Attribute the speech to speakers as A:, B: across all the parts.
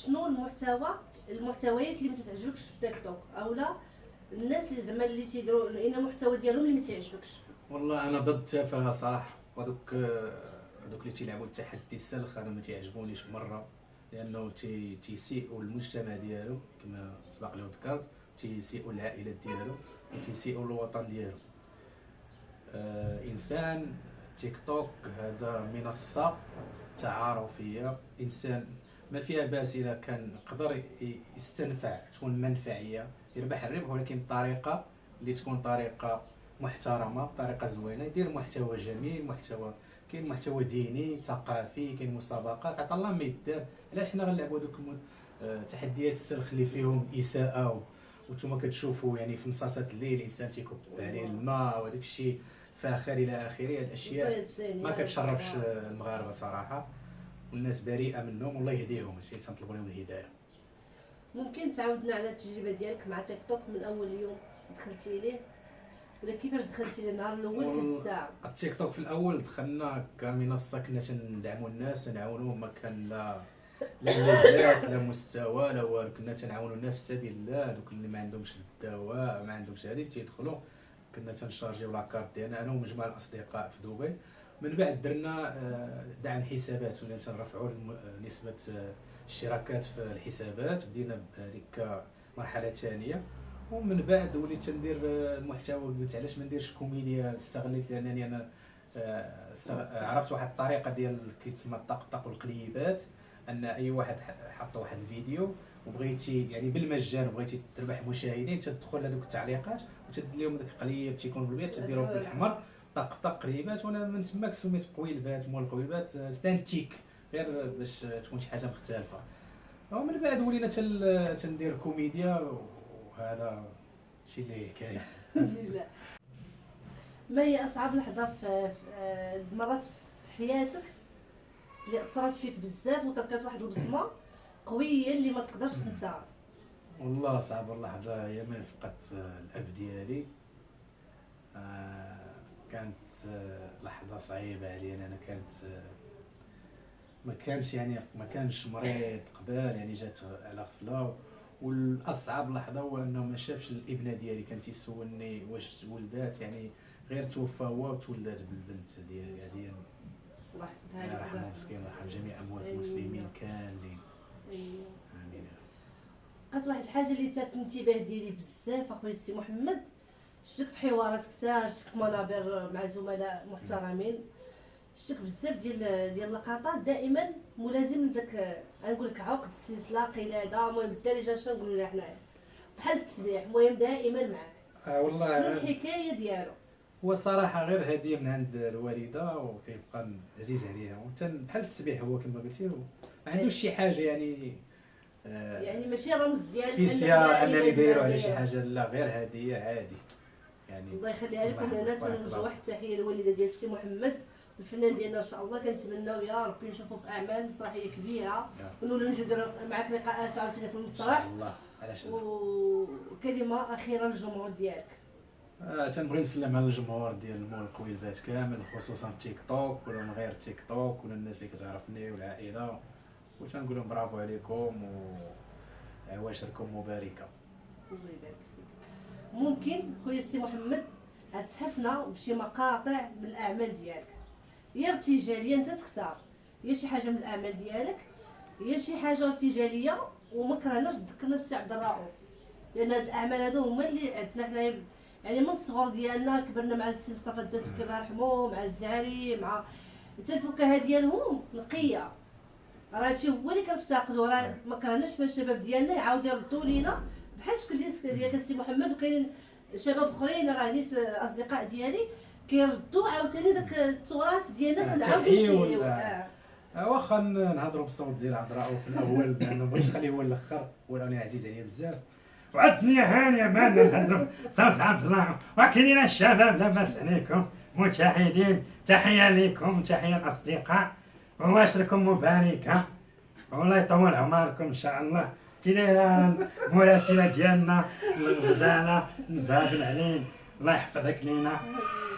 A: شنو المحتويات اللي ما تتعجبكش في تيك توك، اولا الناس اللي زعما اللي تيديروا ان المحتوى ديالهم اللي ما تيعجبكش؟
B: والله انا ضد التفاهه صراحه، وهذوك اللي تيلعبوا التحدي السلخ انا ما تيعجبونيش مره، لانه تيسيئوا المجتمع ديالو كما سبق لي وذكرت، تيسيئوا العائلات ديالو وتيسيئوا الوطن ديالو. انسان تيك توك هذا منصه تعارفيه، انسان ما فيها باس اذا كان يقدر يستنفع، تكون منفعيه، يربح الربح، ولكن الطريقه اللي تكون طريقه محترمه، طريقه زوينه، يدير محتوى جميل، كاين محتوى ديني ثقافي، كاين مسابقات، عطا الله ما يدار. علاش حنا غنلعبوا دوك تحديات السلخ اللي فيهم اساءه وانتم كتشوفوا يعني في نصاصات الليل الانسان تيكب عليه الماء وداك الشيء فاخر الى اخره. هاد الاشياء ما كتشرفش المغاربه صراحه، والناس بريئه منهم والله يهديهم، ماشي تنطلبوا لهم الهدايه.
A: ممكن تعاودنا على التجربه ديالك مع تيك توك من اول يوم دخلتي ليه، ولا كيفاش دخلتي ليه النهار الاول لهاد الساعه؟
B: التيك توك في الاول دخلنا كمنصه كنا تندعموا الناس ونعاونوهم، ما كان لا مبيعات لا مستوى لا والو، كنا تنعاونوا الناس في سبيل الله. دوك اللي ما عندهمش الدواء ما عندهمش هذه تيدخلوا، كنا تنشارجيو لاكارت ديالنا انا ومجموعه الاصدقاء في دبي. من بعد درنا دعم حسابات، ولا تنرفعوا نسبه الاشتراكات في الحسابات، بدينا بهذيك مرحله ثانيه. ومن بعد وليت تندير المحتوى، قلت علاش ما نديرش كوميديا، استغليت لانني انا عرفت واحد الطريقه ديال كيتسمى الطقطق والقليبات، ان اي واحد حط واحد الفيديو وبغيتي يعني بالمجان وبغيتي تربح مشاهدين، تدخل لهذوك التعليقات وتدير لهم داك القليب تيكون بالابيض تديرو بالاحمر، طقطق قليبات. وانا من تماك سميت قويلبات، مول قويلبات ستانتيك، غير باش تكون شي حاجه مختلفه. ومن بعد ولينا تندير كوميديا، وهذا شي اللي كاين.
A: ما هي اصعب لحظه في مرات في حياتك اللي اثرت فيك بزاف وتركات واحد البصمه قويه اللي ما تقدرش تنساها؟
B: والله صعب اللحظه هي من فقدت الاب ديالي. كانت لحظه صعيبه عليا، انا كانت ما كانش مريض قبل، يعني جات على غفله. والاصعب لحظه هو انه ما شافش الابنه ديالي، كان تيسولني واش ولدات، يعني غير توفى هو وتولدات بالبنت ديالي هذه.
A: الله
B: يرحمه مسكين ويرحم جميع اموات المسلمين كاملين. امين.
A: بقات واحد الحاجه اللي تات الانتباه ديالي بزاف اخويا السي محمد، شفتك في حوارات كثار، شفتك في منابر مع زملاء محترمين، شفتك بزاف ديال اللقطات دائما ملازم لذاك نقول لك عقد سلسله قلاده، المهم بالدارجه شنو نقولوا لها حنايا بحال التسبيح، المهم دائما معاه.
B: والله
A: شنو الحكايه ديالو؟
B: هو صراحه غير هديه من عند الوالده وكيبقى عزيز عليها، بحال التسبيح هو كما قلتي، ما عندوش شي حاجه
A: يعني ماشي رمز ديال
B: سبيسيال انني دايرو على شي حاجه، لا غير هديه عادي يعني.
A: الله يخليها لكم. انا تنوجه واحد التحيه للوالده ديال السي محمد، الفنان ديالنا ان شاء الله. كنتمناو يا ربي نشوفوا في اعمال مسرحيه كبيره ونولوا نجدوا معك لقاءات عاوتاني في المسرح.
B: الله علاش.
A: وكلمه اخيره للجمهور ديالك.
B: تنبغي نسلم على الجمهور ديال مول قويلبات كامل، خصوصا تيك توك ولا من غير تيك توك، ولا الناس اللي كتعرفني والعائله، وتنقول لهم برافو عليكم وعواشركم مباركه.
A: الله يبارك فيك. ممكن خويا السي محمد تحفنا بشي مقاطع من الاعمال ديالك، يا ارتجاليه انت تختار، يا شي حاجه من الاعمال ديالك، يا شي حاجه ارتجاليه وما كرهناش تذكرنا بسي عبد الرؤوف، لان هاد الاعمال هادو هما اللي عندنا حنايا، يعني من الصغر ديالنا كبرنا مع السي مصطفى الدسوقي الله يرحمه، مع الزهري، مع حتى الفكاهه ديالهم نقيه. راه هادشي هو اللي كنفتقدو، راه ما كرهناش في الشباب ديالنا يعاود يردوا لينا بحال الشكل ديالك السي محمد. وكاينين شباب اخرين راه نيت اصدقاء ديالي كيردوا عاوتاني داك التراث ديالنا تنعاودوا فيه.
B: واخا نهضروا بالصوت ديال عبد الرؤوف في الاول لانه بغيتش نخليه هو الاخر، ولاني عزيز عليا بزاف.
C: وعدني هانيه مالنا نهضروا صوت عبد الرؤوف. وكاينين الشباب لاباس عليكم مشاهدين، تحيه لكم، تحيه الاصدقاء، وواشركم مباركه، والله يطول عمركم ان شاء الله. كي دايره المراسله ديالنا الغزاله نزهه بن علي، الله يحفظك لينا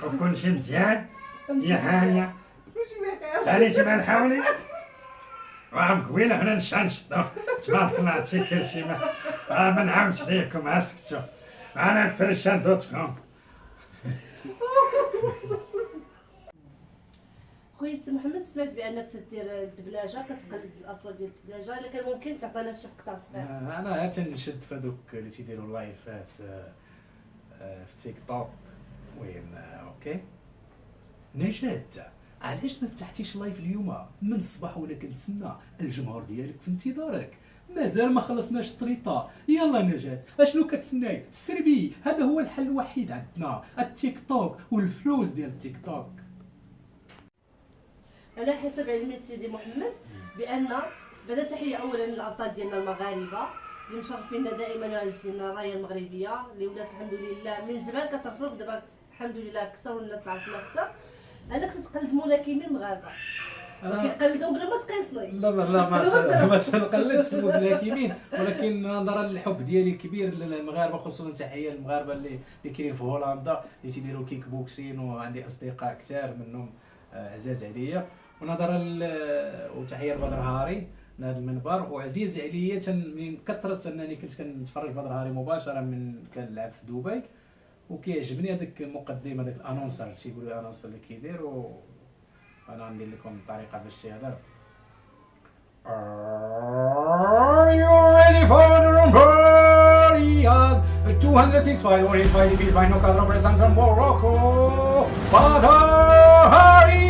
C: وكل شيء مزيان. يا هانيه
A: كلشي بخير.
C: ساليتي مع الحولي وعم قبيله حنا نشطو تبارك الله عرفتي كلشي ما نعاودش ليكم اسكتوا انا فرشان دوت كوم.
A: خويا سي محمد، سمعت بانك تدير الدبلاجه، كتقلد الاصوات ديال الدبلاجه، الا كان ممكن تعطينا شي مقطع صغير.
B: انا تنشد في هذوك اللي تيديروا اللايفات في تيك توك. المهم اوكي نجاة، علاش ما فتحتيش لايف اليوم من الصباح وانا كنتسنى الجمهور ديالك في انتظارك، مازال ما خلصناش الطريطه. يلا نجاة، اشنو كتسناي؟ سربي، هذا هو الحل الوحيد عندنا، التيك توك والفلوس ديال التيك توك.
A: على حسب علمي سيدي محمد بان بعد تحيه اولا للابطال ديالنا المغاربه اللي مشرفينا دائما وعزيزين الرايه المغربيه اللي ولات الحمد لله من زمان كترفرف، دابا الحمد لله اكثر ولا تعرفنا اكثر. انك تتقلد ملاكمين مغاربه كيقلدوا بلا ما تقيسني.
B: لا ما تنقلدش الملاكمين، ولكن نظرا للحب ديالي الكبير للمغاربه، خصوصا تحيه للمغاربه اللي كاينين في هولندا اللي تيديروا كيك بوكسين، وعندي اصدقاء كثار منهم عزاز عليا، ونظرا وتحيه لبدر هاري من هذا المنبر، وعزيز عليا من كثره انني كنت كنتفرج بدر هاري مباشره من كنلعب في دبي، وكيعجبني هذاك المقدم، هذاك الانونسر تيقولوا الانونسر اللي كيدير، وانا غندير لكم الطريقه باش يهضر. Are you ready for the Rumbariyas? 206 defeated by knockout representing Morocco. Badr Hari.